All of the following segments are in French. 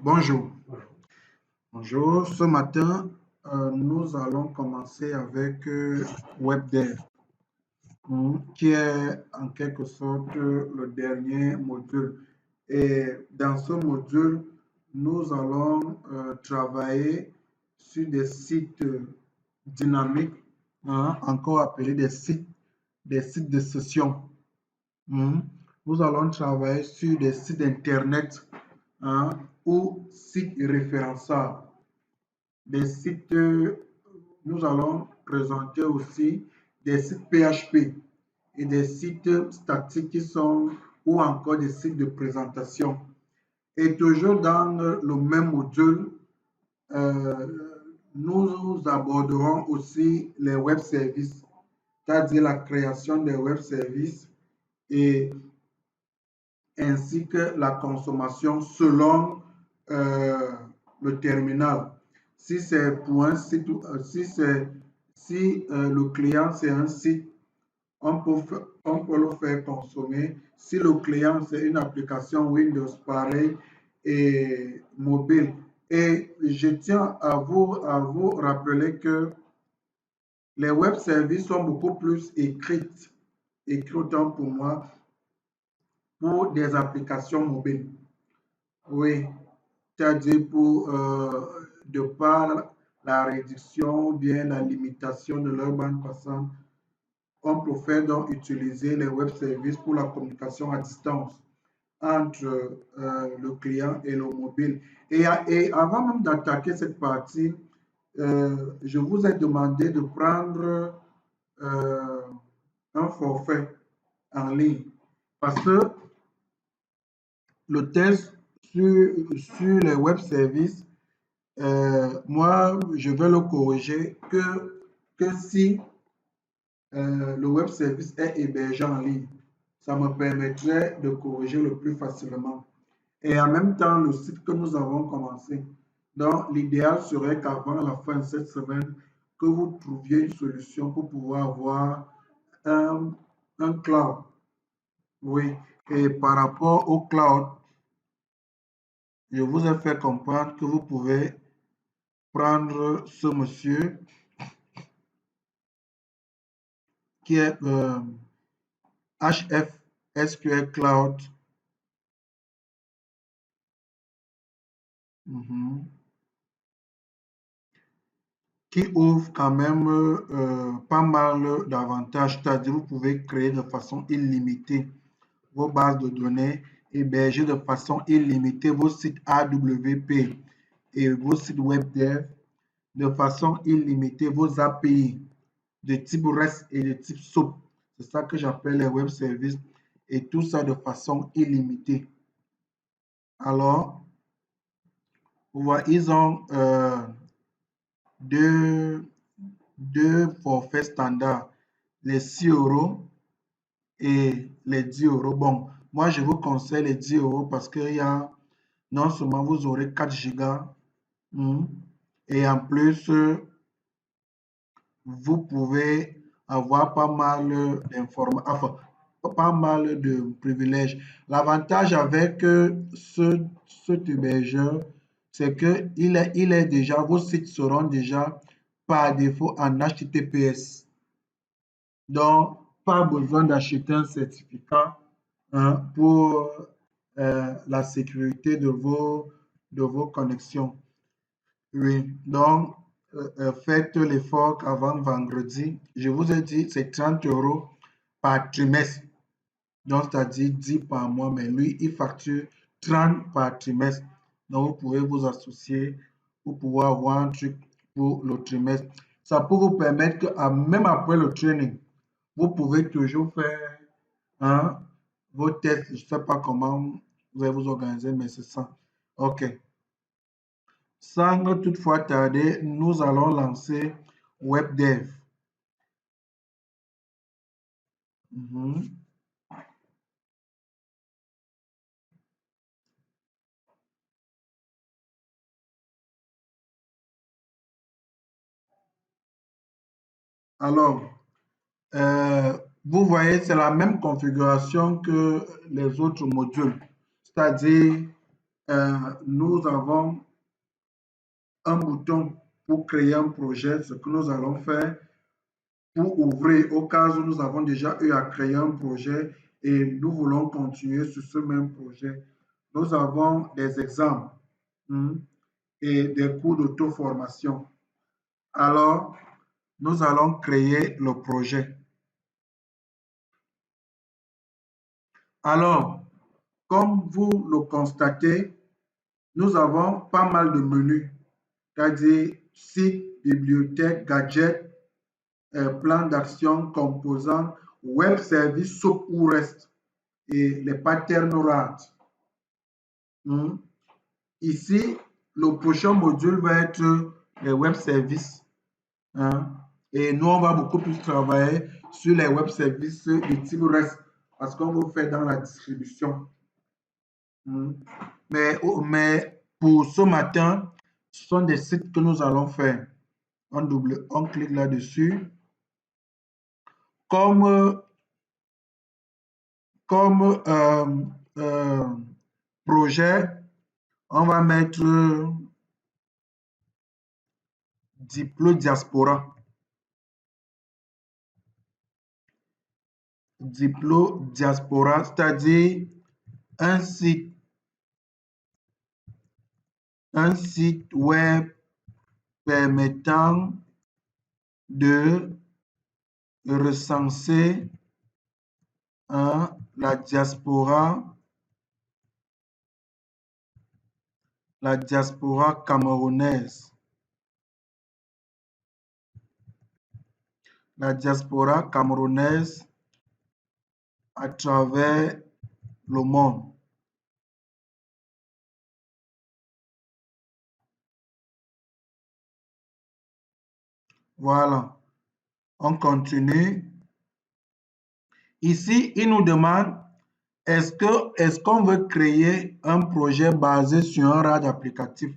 Bonjour. Bonjour. Ce matin, nous allons commencer avec WebDev, qui est en quelque sorte le dernier module. Et dans ce module, nous allons travailler sur des sites dynamiques, encore appelés des sites de session. Nous allons travailler sur des sites Internet ou sites référençables. Des sites, nous allons présenter aussi des sites PHP et des sites statiques qui sont ou encore des sites de présentation. Et toujours dans le même module, nous aborderons aussi les web services, c'est-à-dire la création des web services et ainsi que la consommation selon le terminal. Si c'est pour un site, si le client c'est un site, on peut le faire consommer. Si le client c'est une application Windows pareil et mobile. Et je tiens à vous rappeler que les web services sont beaucoup plus écrits autant pour moi, pour des applications mobiles. Oui, c'est-à-dire pour, de par la réduction ou bien la limitation de leur bande passante, on préfère donc utiliser les web services pour la communication à distance entre le client et le mobile. Et avant même d'attaquer cette partie, je vous ai demandé de prendre un forfait en ligne parce que le test sur les web services, moi, je vais le corriger que si le web service est hébergé en ligne. Ça me permettrait de corriger le plus facilement. Et en même temps, le site que nous avons commencé. Donc, l'idéal serait qu'avant la fin de cette semaine, que vous trouviez une solution pour pouvoir avoir un cloud. Oui. Et par rapport au cloud, je vous ai fait comprendre que vous pouvez prendre ce monsieur qui est HF SQL Cloud. Qui ouvre quand même pas mal d'avantages. C'est-à-dire vous pouvez créer de façon illimitée vos bases de données, héberger de façon illimitée vos sites AWP et vos sites WebDev, de façon illimitée vos API de type REST et de type SOAP. C'est ça que j'appelle les web services et tout ça de façon illimitée. Alors, vous voyez, ils ont deux forfaits standards, les 6 € et les 10 €. Bon, moi, je vous conseille les 10 € parce qu'il y a, non seulement vous aurez 4 gigas, et en plus, vous pouvez avoir pas mal d'informations, enfin, pas mal de privilèges. L'avantage avec cet hébergeur, c'est que il est déjà, vos sites seront déjà par défaut en HTTPS. Donc, pas besoin d'acheter un certificat pour la sécurité de vos connexions. Oui, donc faites l'effort avant vendredi. Je vous ai dit, c'est 30 € par trimestre. Donc, c'est-à-dire 10 par mois, mais lui, il facture 30 par trimestre. Donc, vous pouvez vous associer pour pouvoir avoir un truc pour le trimestre. Ça peut vous permettre que, même après le training, vous pouvez toujours faire vos tests. Je ne sais pas comment vous allez vous organiser, mais c'est ça. OK. Sans toutefois tarder, nous allons lancer WebDev. Alors, vous voyez, c'est la même configuration que les autres modules. C'est-à-dire, nous avons un bouton pour créer un projet. Ce que nous allons faire pour ouvrir au cas où nous avons déjà eu à créer un projet et nous voulons continuer sur ce même projet. Nous avons des exemples et des cours d'auto-formation. Alors, nous allons créer le projet. Alors, comme vous le constatez, nous avons pas mal de menus, c'est-à-dire site, bibliothèque, gadget, plan d'action, composants, web service, SOAP ou REST et les patterns RAD. Ici, le prochain module va être les web services. Et nous, on va beaucoup plus travailler sur les web services de type REST parce qu'on veut faire dans la distribution. Mais pour ce matin, ce sont des sites que nous allons faire. On clique là-dessus. Comme projet, on va mettre Diplo Diaspora. Diplo Diaspora, c'est-à-dire un site web permettant de recenser la diaspora camerounaise. La diaspora camerounaise à travers le monde. Voilà. On continue. Ici, il nous demande est-ce qu'on veut créer un projet basé sur un RAD applicatif?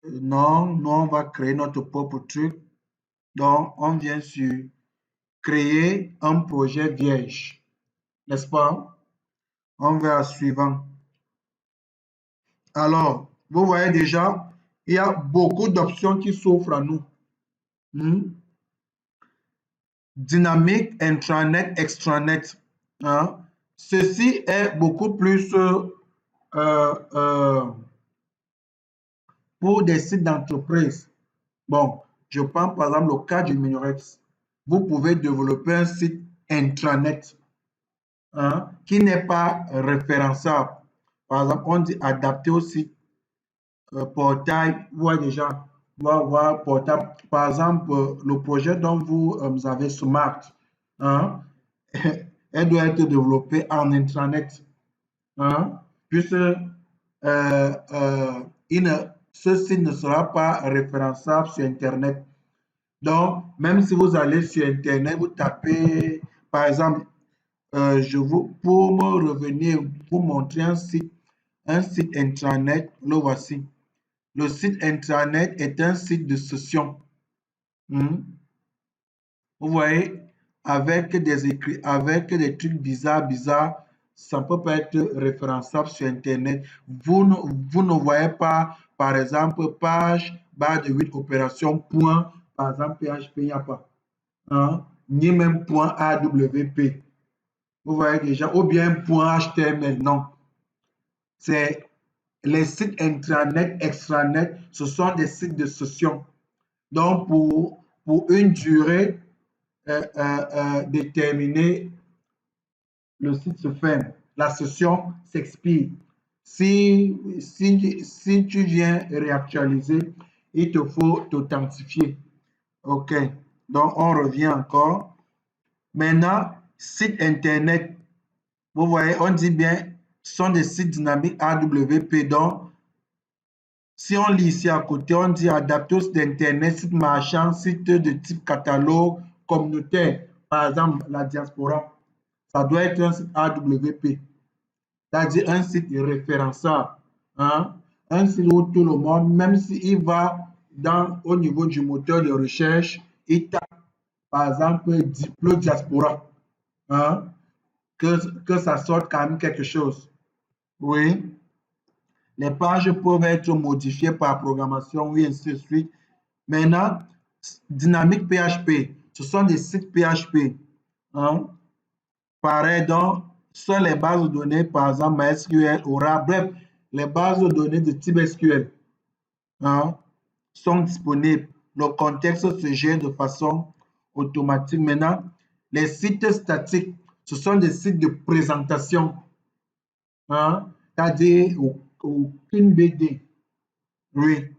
Non, nous, on va créer notre propre truc. Donc, on vient sur créer un projet vierge. N'est-ce pas? On va à suivant. Alors, vous voyez déjà, il y a beaucoup d'options qui s'offrent à nous. Dynamique, intranet, extranet. Ceci est beaucoup plus pour des sites d'entreprise. Bon, je prends par exemple le cas du Minorex. Vous pouvez développer un site intranet qui n'est pas référençable. Par exemple, on dit adapté au site portail. Vous voyez déjà, voir portail. Par exemple, le projet dont vous avez Smart, elle doit être développée en intranet. Puisque ce site ne sera pas référençable sur Internet. Donc, même si vous allez sur Internet, vous tapez, par exemple, pour me revenir, pour montrer un site intranet, le voici. Le site intranet est un site de session. Vous voyez, avec des trucs bizarres, ça ne peut pas être référençable sur Internet. Vous ne voyez pas, par exemple, page barre de 8 opération point, par exemple, PHP, il n'y a pas. Ni même point AWP. Vous voyez déjà, ou bien point HTML, non. C'est les sites intranet, extranet, ce sont des sites de session. Donc, pour une durée déterminée, le site se ferme, la session s'expire. Si tu viens réactualiser, il te faut t'authentifier. OK. Donc, on revient encore. Maintenant, site Internet. Vous voyez, on dit bien, ce sont des sites dynamiques AWP. Donc, si on lit ici à côté, on dit adapté au site d'Internet, site marchand, site de type catalogue, communautaire. Par exemple, la diaspora. Ça doit être un site AWP, c'est-à-dire un site référençable. Un site où tout le monde, même s'il va au niveau du moteur de recherche, il tape, par exemple, Diplo Diaspora, que ça sorte quand même quelque chose. Oui. Les pages peuvent être modifiées par programmation, oui, ainsi de suite. Maintenant, dynamique PHP, ce sont des sites PHP. Hein? Pareil, donc, sur les bases de données, par exemple, MySQL, Aura, bref, les bases de données de type SQL hein, sont disponibles. Le contexte se gère de façon automatique. Maintenant, les sites statiques, ce sont des sites de présentation. Hein, c'est-à-dire aucune BD. Oui.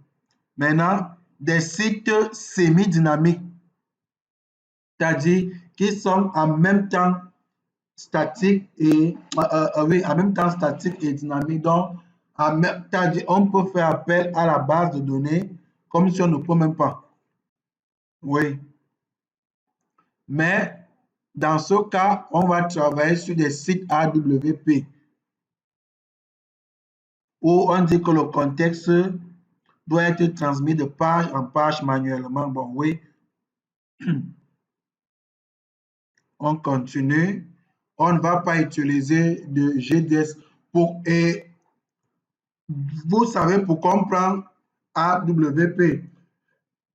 Maintenant, des sites semi-dynamiques, c'est-à-dire qui sont en même temps statiques et oui, en même temps statique et dynamique. Donc, c'est-à-dire on peut faire appel à la base de données comme si on ne peut même pas. Oui. Mais dans ce cas, on va travailler sur des sites AWP où on dit que le contexte doit être transmis de page en page manuellement. Bon, oui, on continue. On ne va pas utiliser de GDS pour... Et vous savez pourquoi on prend AWP,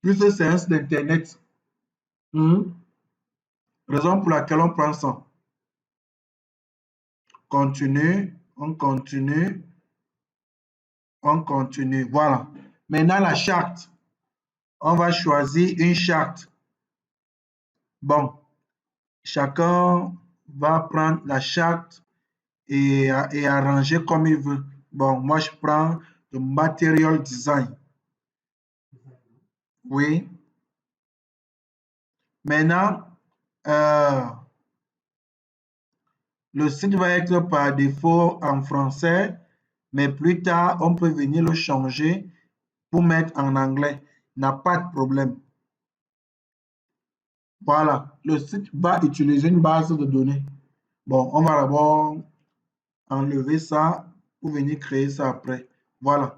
puisque c'est un site Internet. Raison pour laquelle on prend ça. Continue, on continue, on continue. Voilà. Maintenant, la charte. On va choisir une charte. Bon, chacun va prendre la charte et arranger comme il veut. Bon, moi, je prends le Material Design. Oui. Maintenant, le site va être par défaut en français, mais plus tard, on peut venir le changer pour mettre en anglais. Il n'y a pas de problème. Voilà, le site va utiliser une base de données. Bon, on va d'abord enlever ça pour venir créer ça après. Voilà.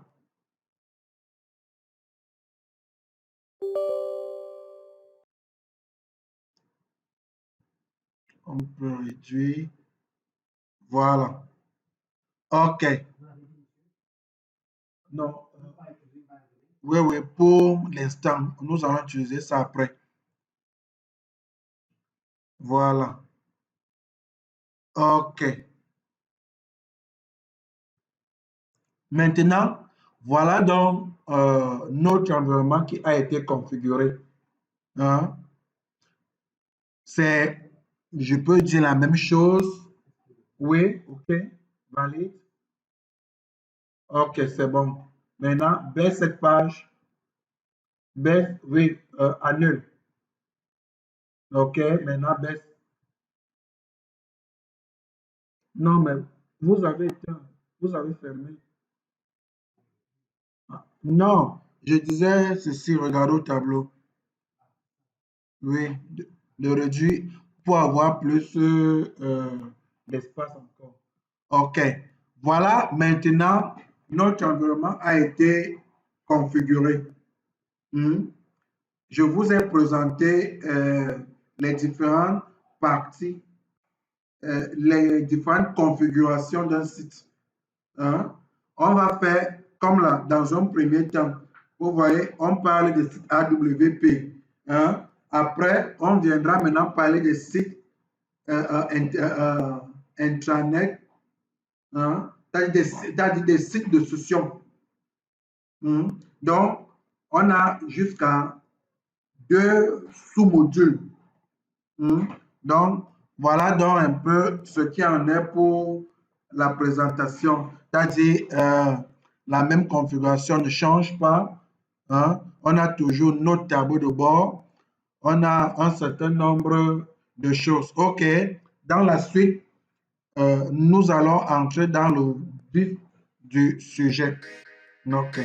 On peut réduire. Voilà. OK. Non. Oui, oui, pour l'instant, nous allons utiliser ça après. Voilà. OK. Maintenant, voilà donc notre environnement qui a été configuré. Hein? C'est, je peux dire la même chose. Oui, OK. Valide. OK, c'est bon. Maintenant, baisse cette page. Baisse, oui, annule. OK, maintenant baisse. Non, mais vous avez éteint, vous avez fermé. Ah, non, je disais ceci, regardez au tableau. Oui, de réduire pour avoir plus d'espace encore. OK. Voilà, maintenant, notre environnement a été configuré. Hmm. Je vous ai présenté les différentes parties, les différentes configurations d'un site. Hein. On va faire comme là, dans un premier temps. Vous voyez, on parle des sites AWP. Hein. Après, on viendra maintenant parler des sites intranet, hein, c'est-à-dire des sites de session. Donc, on a jusqu'à 2 sous-modules. Donc, voilà donc un peu ce qui en est pour la présentation. C'est-à-dire, la même configuration ne change pas. Hein. On a toujours notre tableau de bord. On a un certain nombre de choses. OK. Dans la suite, nous allons entrer dans le vif du sujet. OK.